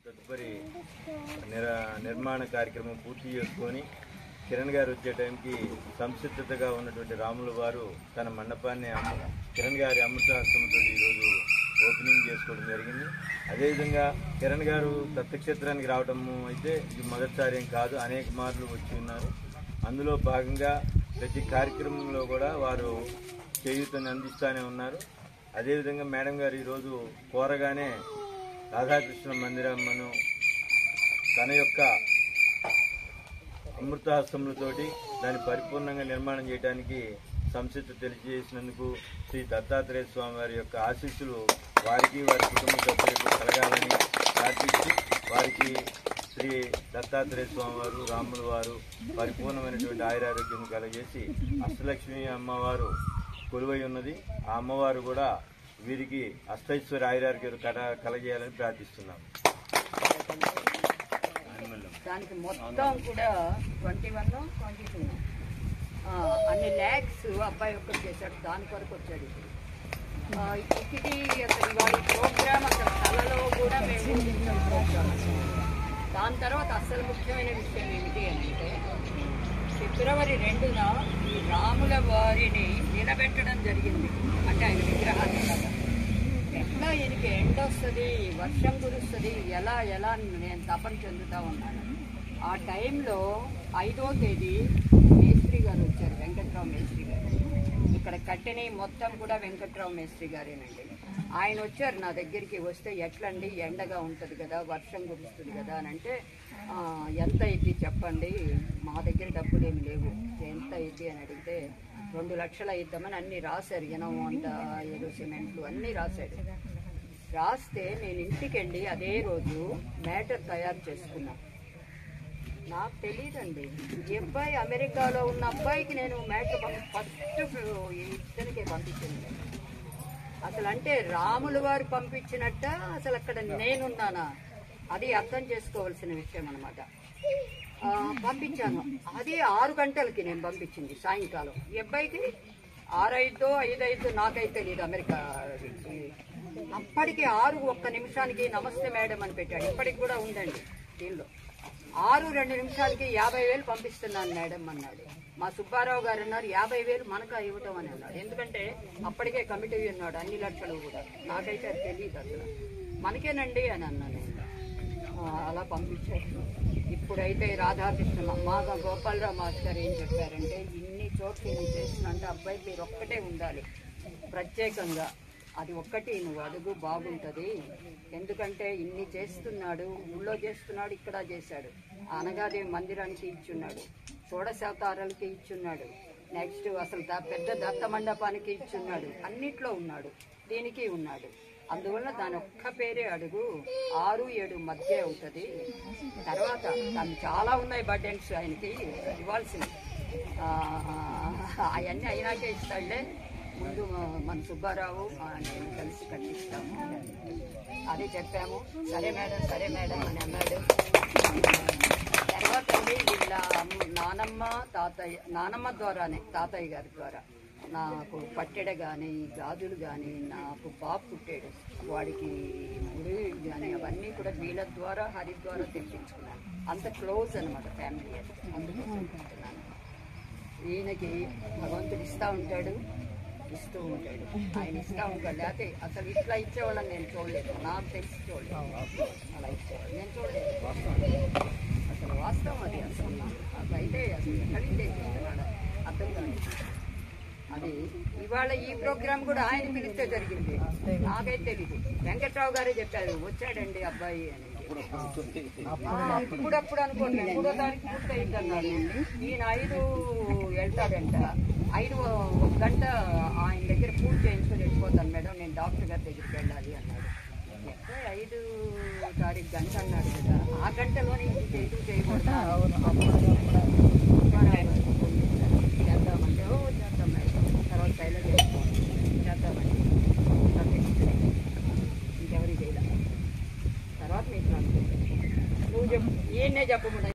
తదుపరి నిర్మాణ కార్యక్రమం పూర్తి చేసుకొని కిరణ్ గారు వచ్చే టైంకి సంసిద్ధతగా ఉన్నటువంటి రాముల వారు తన మండపాన్ని కిరణ్ గారి అమృతాశ్రమంతో ఈరోజు ఓపెనింగ్ చేసుకోవడం జరిగింది. అదేవిధంగా కిరణ్ గారు దత్తక్షేత్రానికి రావడం అయితే ఇది మొదటిసారి ఏం కాదు, అనేక మార్లు వచ్చి ఉన్నారు. అందులో భాగంగా ప్రతి కార్యక్రమంలో కూడా వారు చేయూతని అందిస్తూనే ఉన్నారు. అదేవిధంగా మేడం గారు ఈరోజు కోరగానే రాధాకృష్ణ మందిరమ్మను తన యొక్క అమృతాశ్రములతోటి దాన్ని పరిపూర్ణంగా నిర్మాణం చేయడానికి సంసిద్ధత తెలియజేసినందుకు శ్రీ దత్తాత్రేయ స్వామి వారి యొక్క ఆశీస్సులు వారికి వారి కుటుంబ సభ్యులకు కలగాలని ప్రార్థించి వారికి శ్రీ దత్తాత్రేయ స్వామి వారు రాముల వారు పరిపూర్ణమైనటువంటి ఆయురారోగ్యం కలగజేసి అష్టలక్ష్మి అమ్మవారు కొలువై ఉన్నది. ఆ అమ్మవారు కూడా వీరికి అష్టైశ్వర ఆయురారోగ్యాలు కలగజేయాలని ప్రార్థిస్తున్నాం. దానికి మొత్తం కూడా 21, 22 అన్ని ల్యాక్స్ అబ్బాయి ఒక్కరు చేశాడు. దాని కొరకు వచ్చాడు. ఇది అసలు వాడి ప్రోగ్రామ్ అసలు కళలో కూడా మేము ఊహించాం ప్రోగ్రామ్. దాని తర్వాత అసలు ముఖ్యమైన విషయం ఏమిటి అంటే ఫిబ్రవరి 2న ఈ రాముల వారిని నిలబెట్టడం జరిగింది. అంటే ఆయన విగ్రహాన్ని ఎట్లా ఈయనకి ఎండ వస్తుంది, వర్షం కురుస్తుంది, ఎలా నేను తపన చెందుతూ ఉన్నాను. ఆ టైంలో 5వ తేదీ మేస్త్రి గారు వచ్చారు, వెంకట్రావు మేస్త్రి గారు. ఇక్కడ కట్టిన మొత్తం కూడా వెంకట్రావు మేస్త్రి గారేనండి. ఆయన వచ్చారు నా దగ్గరికి. వస్తే ఎట్లండి, ఎండగా ఉంటుంది కదా, వర్షం కురుస్తుంది కదా అని అంటే, ఎంత అయింది చెప్పండి, మా దగ్గర డబ్బులు ఏమి లేవు, ఎంత అయింది అని అడిగితే 2 లక్షలు అయిద్దామని అన్నీ రాశారు. అంత ఏదో సిమెంట్లు అన్నీ రాశాడు. రాస్తే నేను ఇంటికి వెళ్ళి అదే రోజు మ్యాటర్ తయారు చేసుకున్నాను. నాకు తెలియదండి, ఈ అబ్బాయి అమెరికాలో ఉన్న అబ్బాయికి నేను మ్యాటర్ ఫస్ట్ ఇతనికే పంపించింది. అసలు అంటే రాముల వారు పంపించినట్ట, అసలు అక్కడ నేనున్నానా, అది అర్థం చేసుకోవాల్సిన విషయం అనమాట. పంపించాను. అది 6 గంటలకి నేను పంపించింది సాయంకాలం. ఈ అబ్బాయికి 6:05, 5:05 నాకైతే తెలియదు అమెరికా. అప్పటికి 6:01 నిమిషానికి నమస్తే మేడం అని పెట్టాడు. ఇప్పటికి కూడా ఉందండి దీనిలో. 6:02 నిమిషాలకి 50,000 పంపిస్తున్నాను మేడం అన్నాడు. మా సుబ్బారావు గారు అన్నారు 50,000 మనకా ఇవ్వటం అని అన్నాడు. ఎందుకంటే అప్పటికే కమిటీ ఉన్నాడు అన్ని లక్షలు కూడా. నాకైతే అది తెలియదు అసలు. మనకేనండి అని అన్నాను. అలా పంపించారు. ఇప్పుడైతే రాధాకృష్ణ మా గోపాలరావు మాస్టర్ ఏం చెప్పారంటే, ఇన్ని చోట్ల నువ్వు చేస్తున్నంటే అబ్బాయి మీరు ఒక్కటే ఉండాలి ప్రత్యేకంగా, అది ఒక్కటి నువ్వు అడుగు బాగుంటుంది. ఎందుకంటే ఇన్ని చేస్తున్నాడు, ఊళ్ళో చేస్తున్నాడు, ఇక్కడ చేశాడు, అనగాదేవి మందిరానికి ఇచ్చున్నాడు, షోడశావతారాలకి ఇచ్చున్నాడు, నెక్స్ట్ అసలు పెద్ద దత్త మండపానికి ఇచ్చున్నాడు, అన్నిట్లో ఉన్నాడు, దీనికి ఉన్నాడు. అందువల్ల దాని ఒక్క పేరే అడుగు, 6-7 మధ్య అవుతుంది. తర్వాత దాన్ని చాలా ఉన్నాయి బర్డెన్స్ ఆయనకి ఇవ్వాల్సింది. అవన్నీ అయినాకే ఇస్తాడులే, ముందు మన సుబ్బారావు నేను కలిసి కట్టిస్తాము అదే చెప్పాము. సరే మేడం అని అన్నాడు. తర్వాత వీళ్ళ నానమ్మ ద్వారానే, తాతయ్య గారి ద్వారా నాకు పట్టెడ కానీ, గాజులు కానీ, నాకు బాబు పుట్టాడు, వాడికి ముడి కానీ అవన్నీ కూడా వీళ్ళ ద్వారా, హరి ద్వారా తెప్పించుకున్నాను. అంత క్లోజ్ అనమాట ఫ్యామిలీ. అందుకు చెప్తున్నాను, ఈయనకి భగవంతుడు ఇస్తూ ఉంటాడు. ఆయన ఇస్తూ ఉంటాడు. లేకపోతే అసలు ఇట్లా ఇచ్చేవాళ్ళని నేను చూడలేదు, నాకు తెలిసి చూడలేదు. అలా ఇచ్చేవాళ్ళు నేను చూడలేదు. అసలు వాస్తవం అది. అసలు అదైతే అసలు ఎక్కడి తెచ్చుకున్నాడు అర్థం కాదు. అది ఇవాళ ఈ ప్రోగ్రామ్ కూడా ఆయన పిలిస్తే జరిగింది, నాకైతే తెలీదు. వెంకట్రావు గారే చెప్పారు వచ్చాడండి అబ్బాయి అని. ఇప్పుడప్పుడు అనుకోండి 3వ తారీఖు పూర్తయింది అన్నారు. ఈయన 5 వెళ్తాడంట. 1 గంట ఆయన దగ్గర పూజ చేయించుకొని వెళ్ళిపోతాను మేడం, నేను డాక్టర్ గారి దగ్గరికి వెళ్ళాలి అన్నాడు. 5 తారీఖు గంట అన్నాడు కదా, ఆ గంటలోనే ఇంటికి చేయకూడదు.